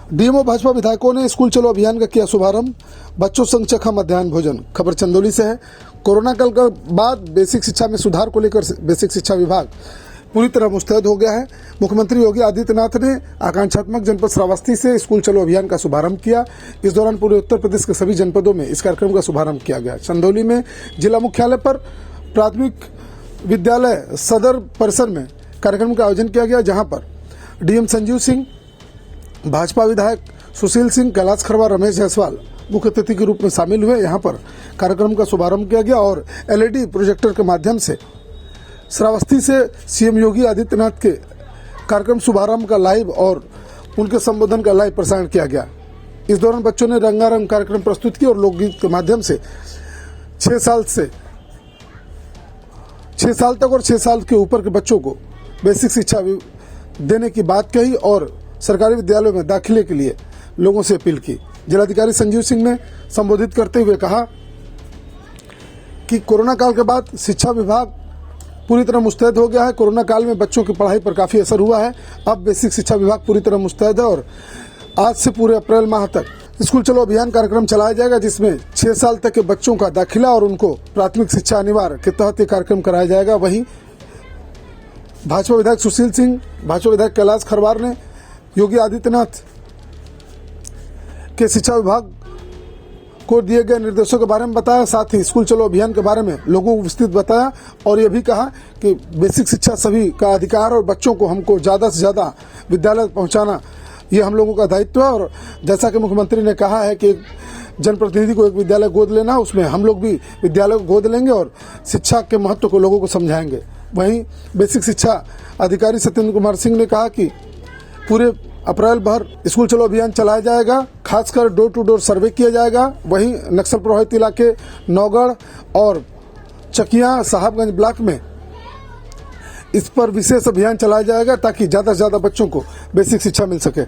DMO Bhajpa विधायकों ने school चलो अभियान का किया शुभारंभ। बच्चों संग चखा मध्याह्न भोजन। खबर चंदौली से है। कोरोना काल के बाद बेसिक शिक्षा में सुधार को लेकर बेसिक शिक्षा विभाग पूरी तरह मुस्तैद हो गया है। मुख्यमंत्री योगी आदित्यनाथ ने आकांक्षात्मक जनपद श्रावस्ती से स्कूल चलो अभियान का शुभारंभ किया। इस दौरान पूरे उत्तर प्रदेश के सभी जनपदों में इस कार्यक्रम का शुभारंभ किया गया। चंदौली में जिला मुख्यालय पर प्राथमिक विद्यालय सदर परिसर में कार्यक्रम का आयोजन किया गया, जहां पर डीएम संजीव सिंह, भाजपा विधायक सुशील सिंह, कैलाश खरवा, रमेश जायसवाल मुख्य अतिथि के रूप में शामिल हुए। यहां पर कार्यक्रम का शुभारंभ किया गया और एलईडी प्रोजेक्टर के माध्यम से श्रावस्ती से सीएम योगी आदित्यनाथ के कार्यक्रम शुभारंभ का लाइव और उनके संबोधन का लाइव प्रसारण किया गया। इस दौरान बच्चों ने रंगारंग कार्यक्रम प्रस्तुत किए और लोकगीत के माध्यम से 6 साल तक और 6 साल के ऊपर के बच्चों को बेसिक शिक्षा देने की बात कही और सरकारी विद्यालयों में दाखिले के लिए लोगों से अपील की। जिलाधिकारी संजीव सिंह ने संबोधित करते हुए कहा कि कोरोना काल के बाद शिक्षा विभाग पूरी तरह मुस्तैद हो गया है। कोरोना काल में बच्चों की पढ़ाई पर काफी असर हुआ है। अब बेसिक शिक्षा विभाग पूरी तरह मुस्तैद है और आज से पूरे अप्रैल माह तक स्कूल चलो अभियान कार्यक्रम चलाया जाएगा, जिसमें 6 साल तक के बच्चों का दाखिला और उनको प्राथमिक शिक्षा अनिवार्य के तहत ये कार्यक्रम कराया जाएगा। वहीं भाजपा विधायक सुशील सिंह, भाजपा विधायक कैलाश खरवार ने योगी आदित्यनाथ के शिक्षा विभाग को दिए गए निर्देशों के बारे में बताया, साथ ही स्कूल चलो अभियान के बारे में लोगों को विस्तृत बताया और ये भी कहा कि बेसिक शिक्षा सभी का अधिकार और बच्चों को हमको ज्यादा से ज्यादा विद्यालय पहुंचाना ये हम लोगों का दायित्व है। और जैसा कि मुख्यमंत्री ने कहा है कि जनप्रतिनिधि को एक विद्यालय गोद लेना, उसमें हम लोग भी विद्यालय को गोद लेंगे और शिक्षा के महत्व को लोगों को समझाएंगे। वहीं बेसिक शिक्षा अधिकारी सत्येंद्र कुमार सिंह ने कहा कि पूरे अप्रैल भर स्कूल चलो अभियान चलाया जाएगा, खासकर डोर टू डोर सर्वे किया जाएगा। वहीं नक्सल प्रभावित इलाके नौगढ़ और चकिया साहबगंज ब्लॉक में इस पर विशेष अभियान चलाया जाएगा ताकि ज्यादा से ज्यादा बच्चों को बेसिक शिक्षा मिल सके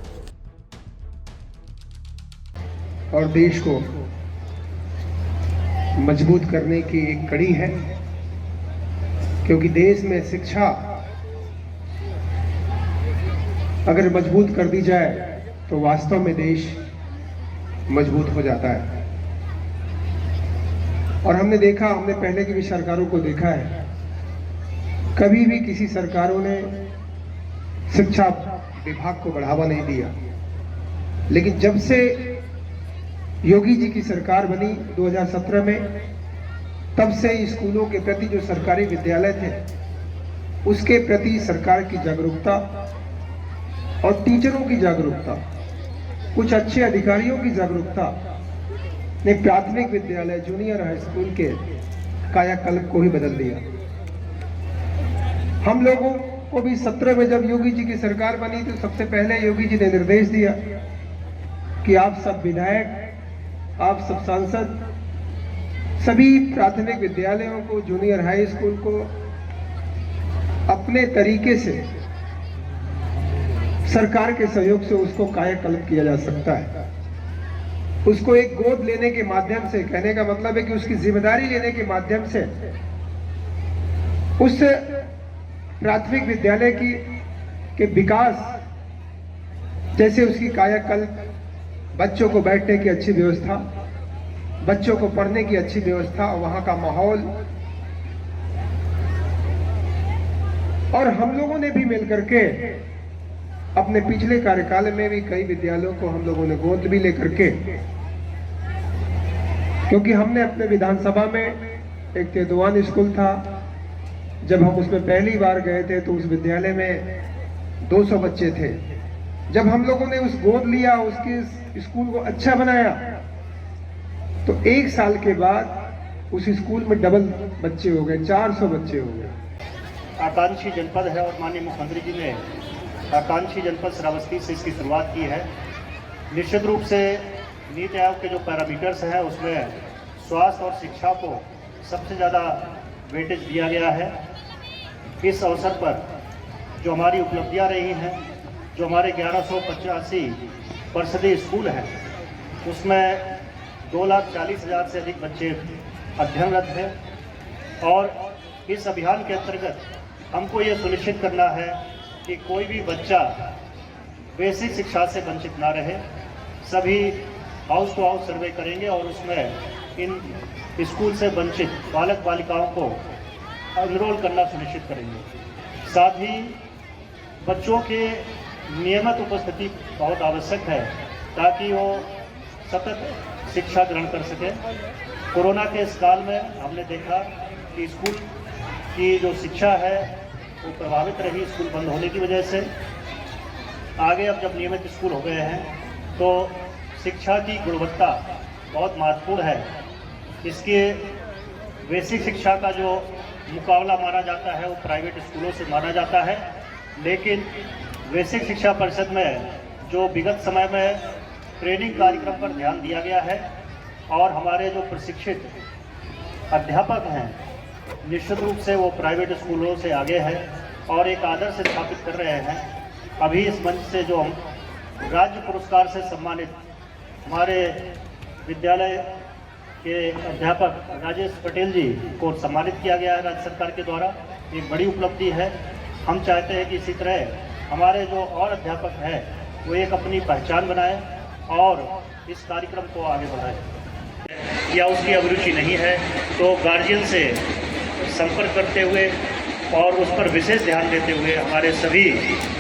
और देश को मजबूत करने की एक कड़ी है, क्योंकि देश में शिक्षा अगर मजबूत कर दी जाए तो वास्तव में देश मजबूत हो जाता है। और हमने देखा, हमने पहले की भी सरकारों को देखा है, कभी भी किसी सरकारों ने शिक्षा विभाग को बढ़ावा नहीं दिया। लेकिन जब से योगी जी की सरकार बनी 2017 में, तब से स्कूलों के प्रति जो सरकारी विद्यालय थे उसके प्रति सरकार की जागरूकता और टीचरों की जागरूकता, कुछ अच्छे अधिकारियों की जागरूकता ने प्राथमिक विद्यालय, जूनियर हाई स्कूल के कायाकल्प को ही बदल दिया। हम लोगों को भी 17 में जब योगी जी की सरकार बनी तो सबसे पहले योगी जी ने निर्देश दिया कि आप सब विधायक, आप सब सांसद, सभी प्राथमिक विद्यालयों को, जूनियर हाई स्कूल को अपने तरीके से सरकार के सहयोग से उसको कायाकल्प किया जा सकता है। उसको एक गोद लेने के माध्यम से, कहने का मतलब है कि उसकी जिम्मेदारी लेने के माध्यम से उस प्राथमिक विद्यालय के विकास, जैसे उसकी कायाकल्प, बच्चों को बैठने की अच्छी व्यवस्था, बच्चों को पढ़ने की अच्छी व्यवस्था, वहां का माहौल, और हम लोगों ने भी मिलकर के अपने पिछले कार्यकाल में भी कई विद्यालयों को हम लोगों ने गोद भी लेकर के, क्योंकि हमने अपने विधानसभा में एक तेदुआन स्कूल था, जब हम उसमें पहली बार गए थे तो उस विद्यालय में 200 बच्चे थे। जब हम लोगों ने उस गोद लिया, उसके स्कूल को अच्छा बनाया, तो 1 साल के बाद उस स्कूल में डबल बच्चे हो गए, 400 बच्चे हो गए। आकांक्षी जनपद है और माननीय मुख्यमंत्री जी ने आकांक्षी जनपद श्रावस्ती से इसकी शुरुआत की है। निश्चित रूप से नीति आयोग के जो पैरामीटर्स हैं उसमें स्वास्थ्य और शिक्षा को सबसे ज़्यादा वेटेज दिया गया है। इस अवसर पर जो हमारी उपलब्धियां रही हैं, जो हमारे 1185 परिषदीय स्कूल हैं, उसमें 2,40,000 से अधिक बच्चे अध्ययनरत हैं। और इस अभियान के अंतर्गत हमको ये सुनिश्चित करना है कि कोई भी बच्चा बेसिक शिक्षा से वंचित ना रहे। सभी हाउस टू हाउस सर्वे करेंगे और उसमें इन स्कूल से वंचित बालक बालिकाओं को एनरोल करना सुनिश्चित करेंगे। साथ ही बच्चों के नियमित उपस्थिति बहुत आवश्यक है ताकि वो सतत शिक्षा ग्रहण कर सकें। कोरोना के इस काल में हमने देखा कि स्कूल की जो शिक्षा है वो प्रभावित रही स्कूल बंद होने की वजह से। आगे अब जब नियमित स्कूल हो गए हैं तो शिक्षा की गुणवत्ता बहुत महत्वपूर्ण है। इसके बेसिक शिक्षा का जो मुकाबला माना जाता है वो प्राइवेट स्कूलों से माना जाता है, लेकिन बेसिक शिक्षा परिषद में जो विगत समय में ट्रेनिंग कार्यक्रम पर ध्यान दिया गया है और हमारे जो प्रशिक्षित अध्यापक हैं निश्चित रूप से वो प्राइवेट स्कूलों से आगे हैं और एक आदर्श स्थापित कर रहे हैं। अभी इस मंच से जो हम राज्य पुरस्कार से सम्मानित हमारे विद्यालय के अध्यापक राजेश पटेल जी को सम्मानित किया गया है राज्य सरकार के द्वारा, एक बड़ी उपलब्धि है। हम चाहते हैं कि इसी तरह हमारे जो और अध्यापक हैं वो एक अपनी पहचान बनाएं और इस कार्यक्रम को आगे बढ़ाएं। या उसकी अभिरुचि नहीं है तो गार्जियन से संपर्क करते हुए और उस पर विशेष ध्यान देते हुए हमारे सभी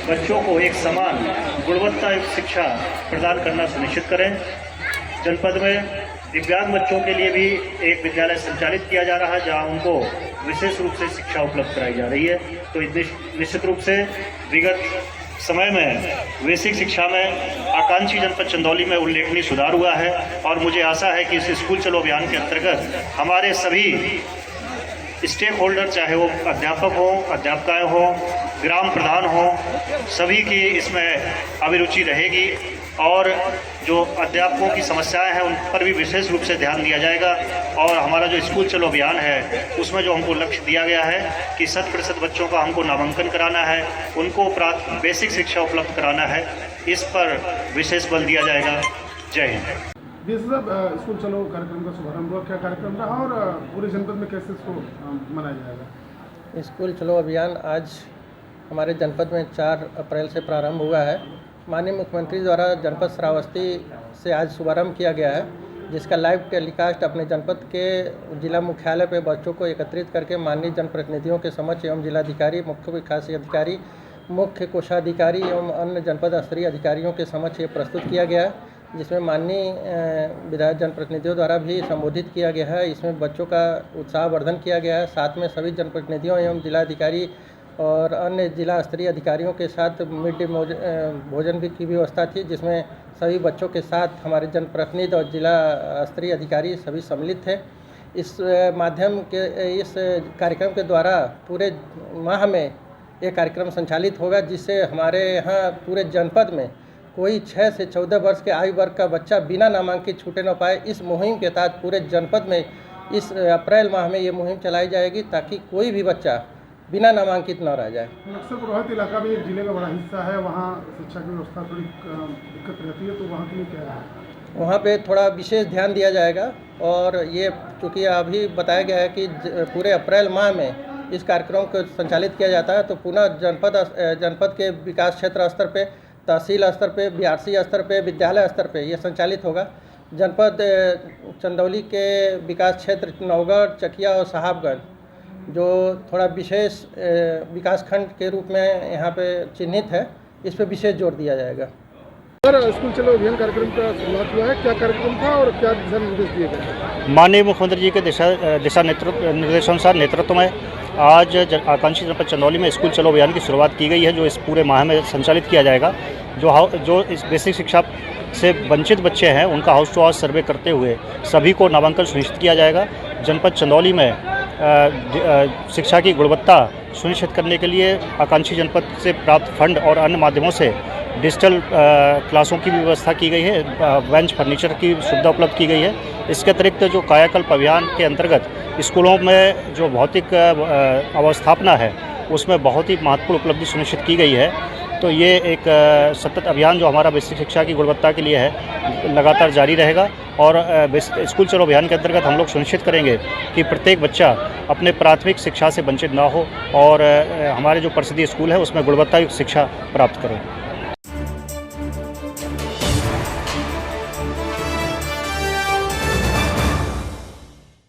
बच्चों को एक समान गुणवत्ता युक्त शिक्षा प्रदान करना सुनिश्चित करें। जनपद में दिव्यांग बच्चों के लिए भी एक विद्यालय संचालित किया जा रहा है जहां उनको विशेष रूप से शिक्षा उपलब्ध कराई जा रही है। तो निश्चित रूप से विगत समय में बेसिक शिक्षा में आकांक्षी जनपद चंदौली में उल्लेखनीय सुधार हुआ है और मुझे आशा है कि इस स्कूल चलो अभियान के अंतर्गत हमारे सभी स्टेक होल्डर, चाहे वो अध्यापक हों, अध्यापिकाएँ हों, ग्राम प्रधान हों, सभी की इसमें अभिरुचि रहेगी और जो अध्यापकों की समस्याएं हैं उन पर भी विशेष रूप से ध्यान दिया जाएगा। और हमारा जो स्कूल चलो अभियान है उसमें जो हमको लक्ष्य दिया गया है कि 100% बच्चों का हमको नामांकन कराना है, उनको बेसिक शिक्षा उपलब्ध कराना है, इस पर विशेष बल दिया जाएगा। जय हिंद। साहब, स्कूल चलो कार्यक्रम का शुभारंभ हुआ, क्या कार्यक्रम रहा और पूरे जनपद में कैसे इसको मनाया जाएगा? स्कूल चलो अभियान आज हमारे जनपद में 4 अप्रैल से प्रारंभ हुआ है। माननीय मुख्यमंत्री द्वारा जनपद श्रावस्ती से आज शुभारंभ किया गया है, जिसका लाइव टेलीकास्ट अपने जनपद के जिला मुख्यालय पर बच्चों को एकत्रित करके माननीय जनप्रतिनिधियों के समक्ष एवं जिलाधिकारी, मुख्य विकास अधिकारी, मुख्य कोषाधिकारी एवं अन्य जनपद स्तरीय अधिकारियों के समक्ष ये प्रस्तुत किया गया है, जिसमें माननीय विधायक जनप्रतिनिधियों द्वारा भी संबोधित किया गया है। इसमें बच्चों का उत्साहवर्धन किया गया है। साथ में सभी जनप्रतिनिधियों एवं जिलाधिकारी और अन्य जिला स्तरीय अधिकारियों के साथ मिड डे भोजन भी की व्यवस्था थी, जिसमें सभी बच्चों के साथ हमारे जनप्रतिनिधि और जिला स्तरीय अधिकारी सभी सम्मिलित थे। इस माध्यम के इस कार्यक्रम के द्वारा पूरे माह में ये कार्यक्रम संचालित होगा, जिससे हमारे यहाँ पूरे जनपद में कोई 6 से 14 वर्ष के आयु वर्ग का बच्चा बिना नामांकित छूटे न पाए। इस मुहिम के तहत पूरे जनपद में इस अप्रैल माह में ये मुहिम चलाई जाएगी ताकि कोई भी बच्चा बिना नामांकित न रह जाए। नक्सल प्रभावित इलाका भी एक जिले का बड़ा हिस्सा है, वहाँ शिक्षा की व्यवस्था थोड़ी दिक्कत रहती है, तो वहाँ के लिए क्या है? वहाँ पे थोड़ा विशेष ध्यान दिया जाएगा और ये चूँकि अभी बताया गया है कि पूरे अप्रैल माह में इस कार्यक्रम को संचालित किया जाता है, तो पुनः जनपद के विकास क्षेत्र स्तर पे, तहसील स्तर पे, बीआरसी स्तर पे, विद्यालय स्तर पे ये संचालित होगा। जनपद चंदौली के विकास क्षेत्र नौगढ़, चकिया और साहबगंज जो थोड़ा विशेष विकासखंड के रूप में यहाँ पे चिन्हित है, इस पर विशेष जोर दिया जाएगा। सर, स्कूल चलो अभियान कार्यक्रम का शुरुआत हुआ है, क्या कार्यक्रम था और क्या दिशा निर्देश दिए गए? माननीय मुख्यमंत्री जी के दिशा निर्देशानुसार नेतृत्व में आज आकांक्षी जनपद चंदौली में स्कूल चलो अभियान की शुरुआत की गई है, जो इस पूरे माह में संचालित किया जाएगा। जो इस बेसिक शिक्षा से वंचित बच्चे हैं उनका हाउस टू हाउस सर्वे करते हुए सभी को नामांकन सुनिश्चित किया जाएगा। जनपद चंदौली में शिक्षा की गुणवत्ता सुनिश्चित करने के लिए आकांक्षी जनपद से प्राप्त फंड और अन्य माध्यमों से डिजिटल क्लासों की भी व्यवस्था की गई है, बेंच फर्नीचर की सुविधा उपलब्ध की गई है। इसके अतिरिक्त जो कायाकल्प अभियान के अंतर्गत स्कूलों में जो भौतिक अवस्थापना है उसमें बहुत ही महत्वपूर्ण उपलब्धि सुनिश्चित की गई है। तो ये एक सतत अभियान जो हमारा बेसिक शिक्षा की गुणवत्ता के लिए है लगातार जारी रहेगा और स्कूल चलो अभियान के अंतर्गत हम लोग सुनिश्चित करेंगे कि प्रत्येक बच्चा अपने प्राथमिक शिक्षा से वंचित ना हो और हमारे जो परिषदीय स्कूल है उसमें गुणवत्तायुक्त शिक्षा प्राप्त करें। है।